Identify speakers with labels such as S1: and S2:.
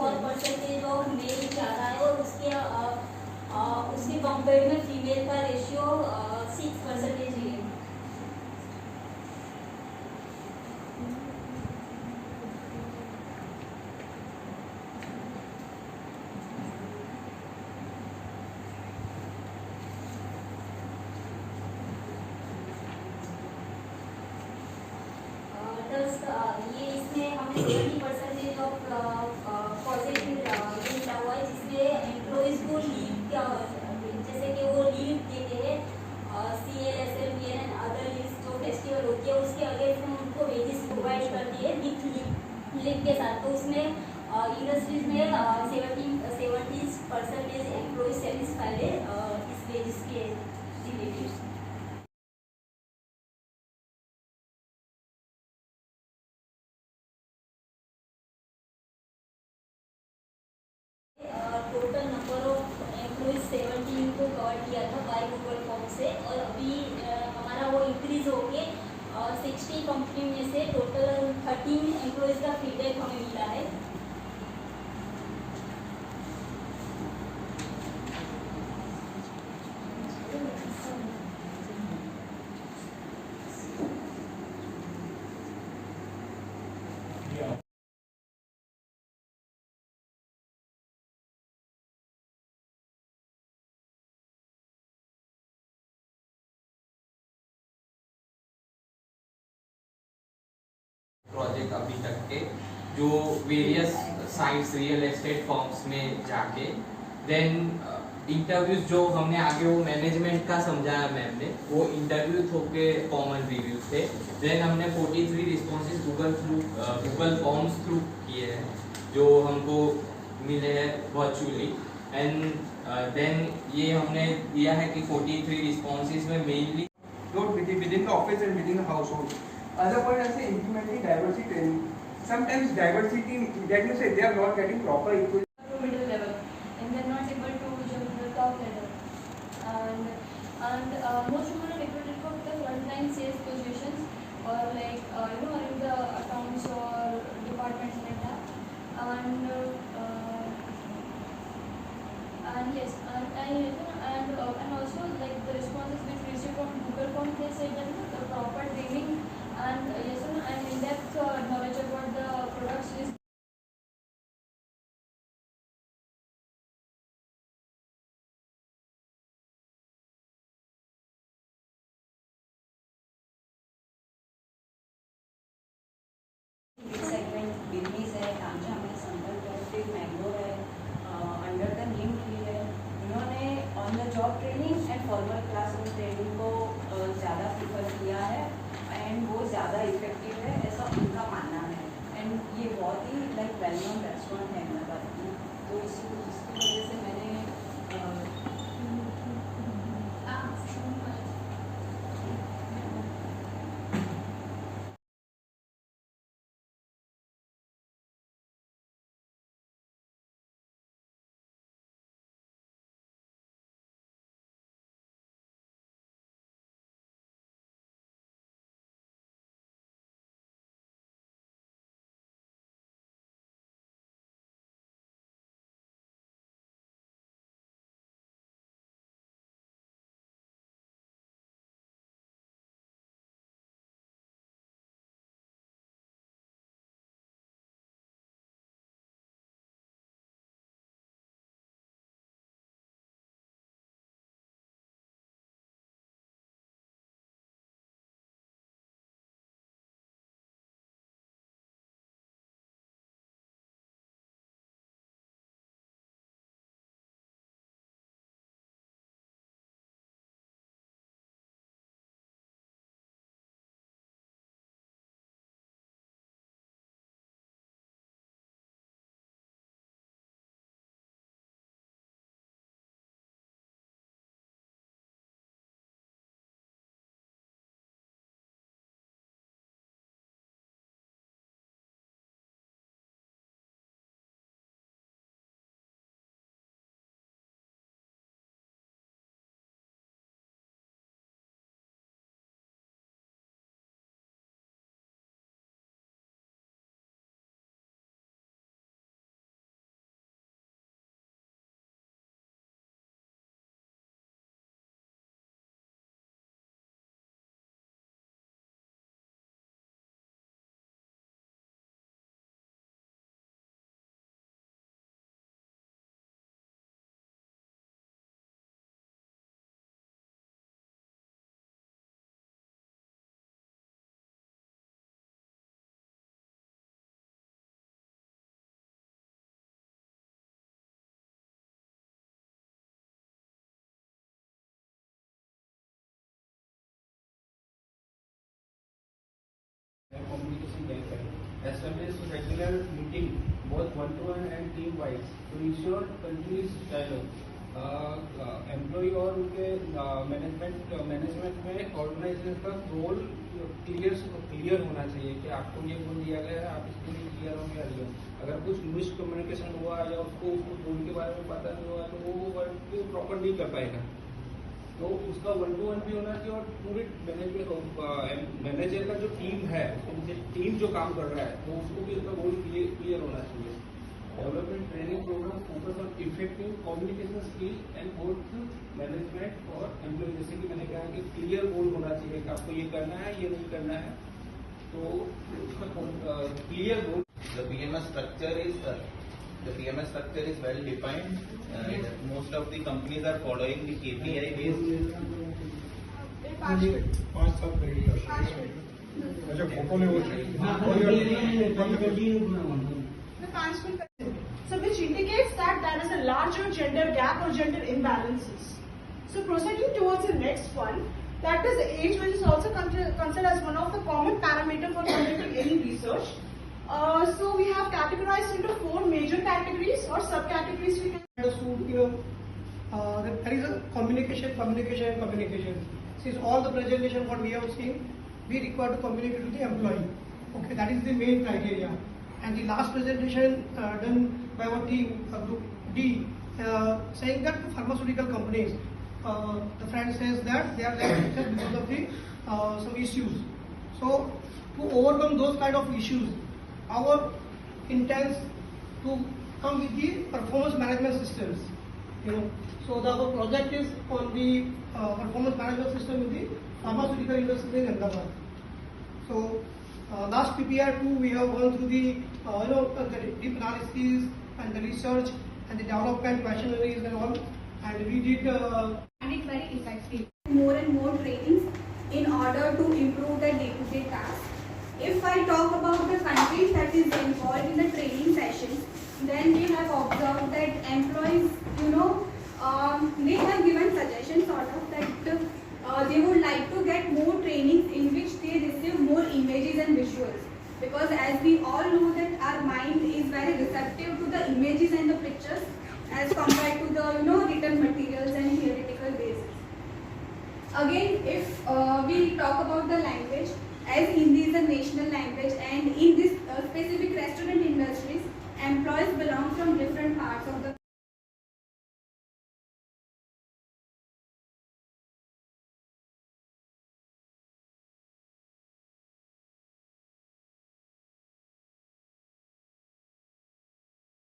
S1: For percentage of male ज़्यादा है और उसके कंपेयर में फीमेल का रेशियो 6% ही है। ये इसमें हमें 70% ऑफ पॉजिटिव मिला हुआ है, जिसमें एम्प्लॉइज को लीव क्या जैसे कि वो लीव देते हैं CLSL एंड अदर लीव्स जो फेस्टिवल होती है उसके अगेंस्ट में उनको वेजेस प्रोवाइड करती है विथ लीव के साथ। तो उसमें इंडस्ट्रीज में 70% एम्प्लॉइज सेटिस्फाइड है इस वेजेस के relative. Total number of employees 17 को कवर किया था बाय गूगल फॉर्म से, और अभी हमारा वो इंक्रीज हो के 60 कंपनी में से टोटल 13 एम्प्लॉइज का फीडबैक हमें मिला है।
S2: प्रोजेक्ट अभी तक के जो various sites real estate forms में जाके देन इंटरव्यूज जो हमने आगे वो मैनेजमेंट का समझाया मैम ने, वो इंटरव्यू थ्रू के कॉमन रिव्यूज थे। देन हमने 43 रिस्पॉन्सेज गूगल फॉर्म्स थ्रू किए हैं जो हमको मिले हैं वर्चुअली, एंड देन ये हमने दिया है कि 43 रिस्पॉन्सेज में mainly
S3: within the office and within the household. Other point I say implementing diversity training. Sometimes diversity, that means they are not getting proper equal.
S4: Middle level, and they're not able to jump to the top level. And most women are recruited for the frontline sales positions, or like in the accounts or departments like that. And yes, and also like the responses which we received from Google Form, they said that the proper training and and in-depth knowledge about the products is
S5: segment business है, कांचा में संपर्क है, फिर mango है, under the Neem tree है। इन्होंने on the job training and formal classroom training को ज़्यादा प्रीफर किया है एंड वो ज़्यादा इफेक्टिव है, ऐसा उनका मानना है। एंड ये बहुत ही लाइक वेल नोन रेस्टोरेंट है अहमदाबाद की, तो इसकी वजह से मैंने
S6: Establish regular meeting, both one-to-one and team-wise, to ensure continuous dialogue. Employ और उनके मैनेजमेंट में ऑर्गेनाइजेशन का रोल क्लियर होना चाहिए कि आपको ये गोल दिया गया है, आप इसके लिए क्लियर हो या नहीं हो. अगर कुछ मिस कम्युनिकेशन हुआ या उसको गोल के बारे में पता नहीं हुआ तो वो वर्क प्रॉपर नहीं कर पाएगा. तो उसका वन टू वन भी होना चाहिए और पूरी मैनेजर का जो टीम है, टीम जो काम कर रहा है तो उसको भी उसका गोल क्लियर होना चाहिए. Development training program focus on effective communication skill and both management और एम्प्लॉय. जैसे कि मैंने कहा कि क्लियर गोल होना चाहिए कि आपको ये करना है, ये नहीं करना है, तो उसका clear goal.
S7: The PMS structure is well defined. Most of the companies are following the KPI based.
S8: So which indicates that there is a larger gender gap or gender imbalances. So proceeding towards the next one, that is age, which is also considered as one of the common parameters for conducting any research. So we have categorized into 4 major categories or subcategories. We can
S9: there is a communication. Since all the presentation what we have seen, we require to communicate with the employee. Okay, that is the main criteria. And the last presentation done by our team, Group D, saying that pharmaceutical companies, the friend says that they are like just because of the some issues. So to overcome those kind of issues, our intent to come with the performance management systems. So our project is on the performance management system in the pharmaceutical industry in Ahmedabad. So last PPR2 we have gone through the the deep analysis and the research and the development questionnaires and all, and we did
S1: And it very effective. More and more trainings in order to improve the day-to-day tasks. If I talk about the countries that is involved in the training sessions, then we have observed that employees, they have given suggestions sort of that they would like to get more trainings in which they receive more images and visuals. Because as we all know that our mind is very receptive to the images and the pictures as compared to the written materials and theoretical basis. Again, if we talk about the language, as Hindi is a national language and in this specific restaurant industries, employees belong from different parts